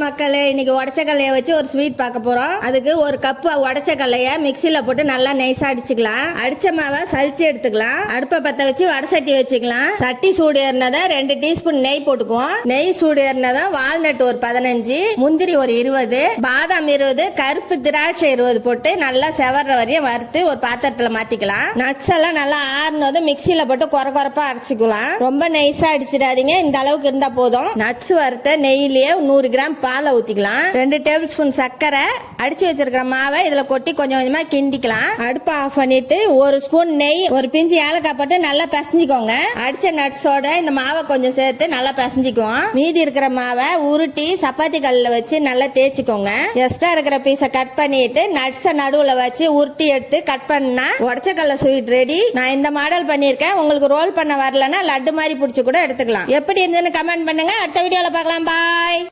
மக்களே, இன்னைக்கு உடச்ச கடலையை வச்சு ஒரு ஸ்வீட் பார்க்க போறோம். அதுக்கு ஒரு கப் உடச்ச கடலையை மிக்சியில போட்டு நல்லா நைஸா அடிச்சுக்கலாம். அடிச்ச மாவை சலிச்சு எடுத்துக்கலாம். அடுப்பை பத்த வச்சு வடை சட்டி வச்சுக்கலாம். சட்டி சூடு ஏறினதை 2 டீஸ்பூன் நெய் போட்டுக்குவோம். நெய் சூடு ஏறினதை வால்நட் ஒரு 15, முந்திரி ஒரு 20, பாதாம் 20, கருப்பு திராட்சை 20 போட்டு நல்லா செவர்ற வரையும் வறுத்து ஒரு பாத்திரத்துல மாத்திக்கலாம். நட்ஸ் எல்லாம் நல்லா ஆறுனதும் மிக்சியில போட்டு குறப்பா அரைச்சிக்கலாம். ரொம்ப நைஸா அடிச்சிடாதீங்க, இந்த அளவுக்கு இருந்தா போதும். நட்ஸ் வறுத்த நெய்யிலேயே 100 கிராம் பாலை ஊத்திக்கலாம். 2 டேபிள் ஸ்பூன் சர்க்கரை, அடிச்சு வச்சிருக்கிற மாவை இதுல கொட்டி கொஞ்சம் கொஞ்சமா கிண்டிக்கலாம். அடுப்பை ஆஃப் பண்ணிட்டு 1 ஸ்பூன் நெய், ஒரு பிஞ்சு ஏலக்காய் போட்டு நல்லா பிசைஞ்சுக்கோங்க. அடிச்ச நட்ஸோட இந்த மாவை கொஞ்சம் சேர்த்து நல்லா பிசைஞ்சுக்குவோம். மீதி இருக்கிற மாவை உருட்டி சப்பாத்தி கல்ல வச்சு நல்லா தேய்ச்சிக்கோங்க. எக்ஸ்ட்ரா இருக்கிற பீஸை கட் பண்ணிட்டு நட்ஸை நடுவுல வச்சு உருட்டி எடுத்து கட் பண்ணா உடச்ச கடலை ஸ்வீட் ரெடி. நான் இந்த மாடல் பண்ணிருக்கேன். உங்களுக்கு ரோல் பண்ண வரலன்னா லட்டு மாதிரி பிடிச்சு கூட எடுத்துக்கலாம். எப்படி இருந்துன்னு கமெண்ட் பண்ணுங்க. அடுத்த வீடியோல பார்க்கலாம். பாய்.